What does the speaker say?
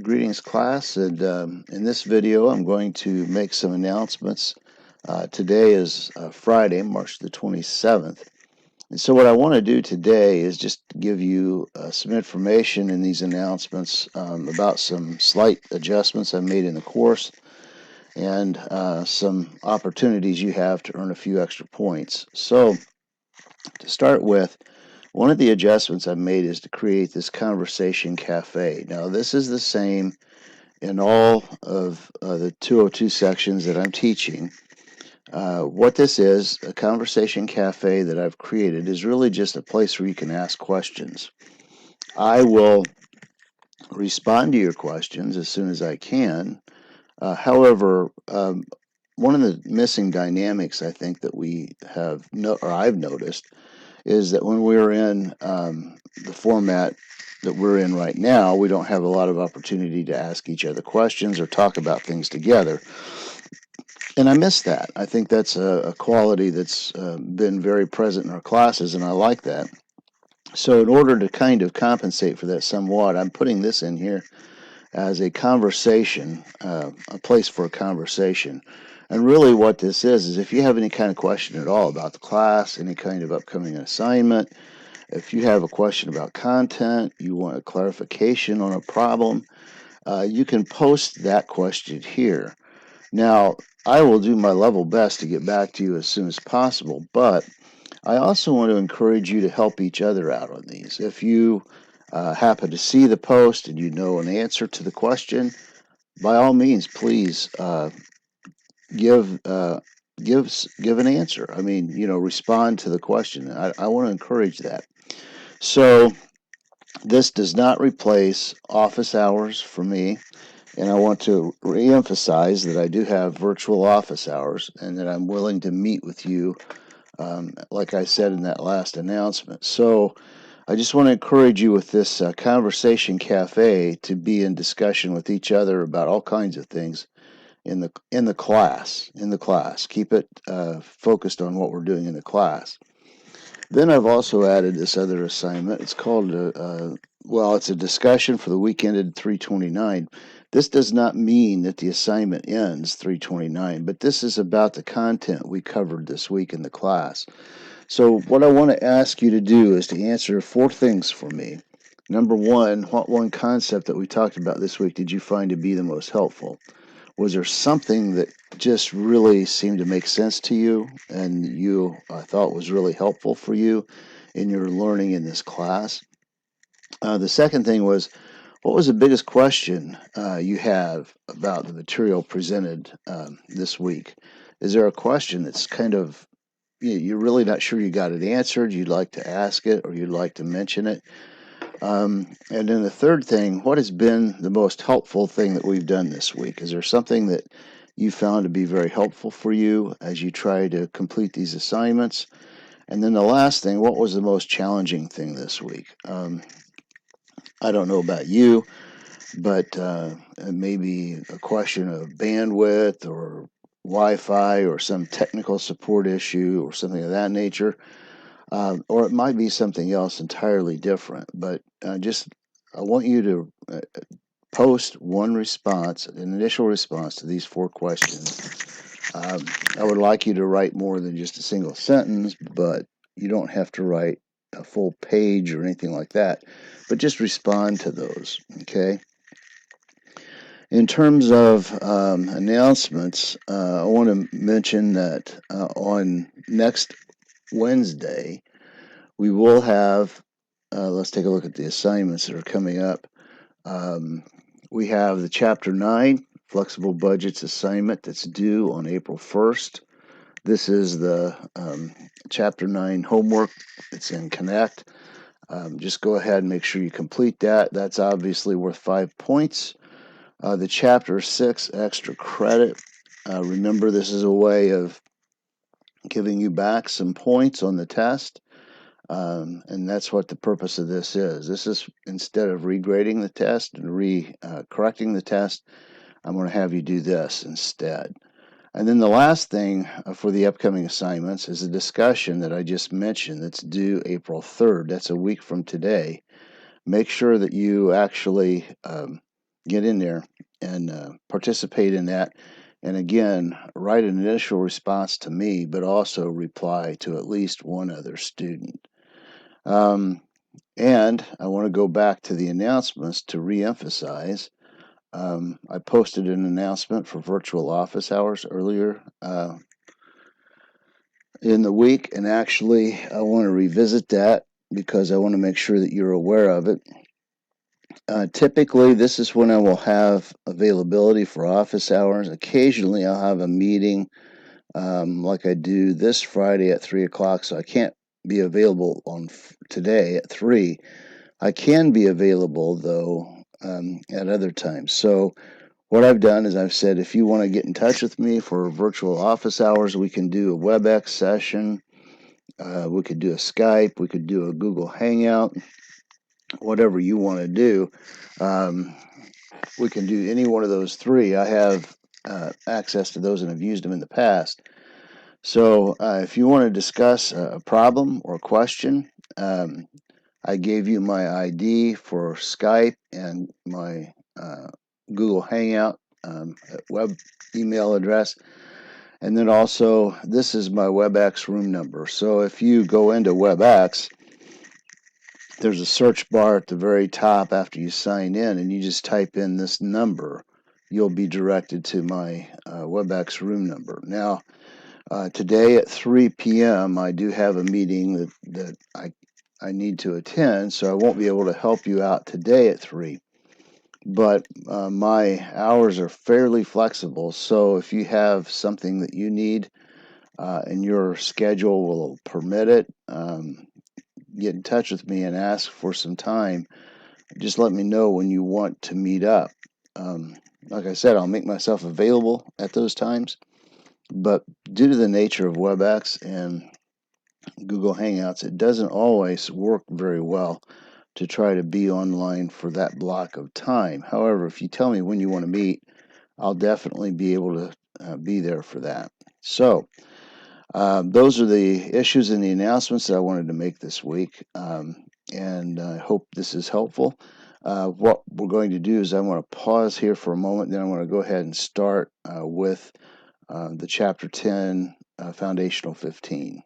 Greetings, class, and in this video I'm going to make some announcements. Today is Friday, March the 27th, and so what I want to do today is just give you some information in these announcements about some slight adjustments I made in the course and some opportunities you have to earn a few extra points. So to start with, one of the adjustments I've made is to create this conversation cafe. Now this is the same in all of the 202 sections that I'm teaching. What this is, a conversation cafe that I've created, is really just a place where you can ask questions. I will respond to your questions as soon as I can. However, one of the missing dynamics I think that we have, or I've noticed, is that when we're in the format that we're in right now, we don't have a lot of opportunity to ask each other questions or talk about things together. And I miss that. I think that's a quality that's been very present in our classes, and I like that. So in order to kind of compensate for that somewhat, I'm putting this in here as a conversation, a place for a conversation. And really what this is if you have any kind of question at all about the class, any kind of upcoming assignment, if you have a question about content, you want a clarification on a problem, you can post that question here. Now, I will do my level best to get back to you as soon as possible, but I also want to encourage you to help each other out on these. If you happen to see the post and you know an answer to the question, by all means, please give an answer. I mean, respond to the question. I want to encourage that. So this does not replace office hours for me, and I want to reemphasize that I do have virtual office hours and that I'm willing to meet with you, like I said in that last announcement. So I just want to encourage you with this conversation cafe to be in discussion with each other about all kinds of things in the class. Keep it focused on what we're doing in the class. Then I've also added this other assignment. It's called it's a discussion for the week ended 3/29. This does not mean that the assignment ends 3/29, but this is about the content we covered this week in the class. So what I want to ask you to do is to answer 4 things for me. Number 1, what one concept that we talked about this week did you find to be the most helpful? Was there something that just really seemed to make sense to you and you thought was really helpful for you in your learning in this class? The second thing was, what was the biggest question you have about the material presented this week? Is there a question that's kind of, you're really not sure you got it answered, you'd like to ask it or you'd like to mention it? And then the third thing, what has been the most helpful thing that we've done this week? Is there something that you found to be very helpful for you as you try to complete these assignments? And then the last thing, what was the most challenging thing this week? I don't know about you, but maybe a question of bandwidth or Wi-Fi or some technical support issue or something of that nature. Or it might be something else entirely different. But I want you to post one response, an initial response to these 4 questions. I would like you to write more than just a single sentence, but you don't have to write a full page or anything like that, but just respond to those, okay? In terms of announcements, I want to mention that on next Wednesday, we will have, let's take a look at the assignments that are coming up. We have the Chapter 9 Flexible Budgets assignment that's due on April 1st. This is the Chapter 9 homework. It's in Connect. Just go ahead and make sure you complete that. That's obviously worth 5 points. The Chapter 6 extra credit. Remember, this is a way of giving you back some points on the test. And that's what the purpose of this is. This is, instead of regrading the test and correcting the test, I'm going to have you do this instead. And then the last thing for the upcoming assignments is a discussion that I just mentioned that's due April 3rd. That's a week from today. Make sure that you actually get in there and participate in that. And again, write an initial response to me, but also reply to at least one other student. And I want to go back to the announcements to reemphasize. I posted an announcement for virtual office hours earlier in the week, and actually, I want to revisit that because I want to make sure that you're aware of it. Typically, this is when I will have availability for office hours. Occasionally, I'll have a meeting like I do this Friday at 3 o'clock, so I can't be available on today at 3. I can be available, though, at other times. So, what I've done is I've said if you want to get in touch with me for virtual office hours, we can do a WebEx session. We could do a Skype. We could do a Google Hangout. Whatever you want to do. We can do any one of those three. I have access to those and have used them in the past. So if you want to discuss a problem or question, I gave you my ID for Skype and my Google Hangout web email address. And then also, this is my WebEx room number. So if you go into WebEx, there's a search bar at the very top after you sign in, and you just type in this number. You'll be directed to my WebEx room number. Now, today at 3 p.m., I do have a meeting that I need to attend, so I won't be able to help you out today at 3. But my hours are fairly flexible, so if you have something that you need and your schedule will permit it, get in touch with me and ask for some time. Just let me know when you want to meet up. Like I said, I'll make myself available at those times, but due to the nature of WebEx and Google Hangouts, it doesn't always work very well to try to be online for that block of time. However, if you tell me when you want to meet, I'll definitely be able to be there for that. So, those are the issues and the announcements that I wanted to make this week, and I hope this is helpful. What we're going to do is I want to pause here for a moment, then I want to go ahead and start with the Chapter 10 Foundational 15.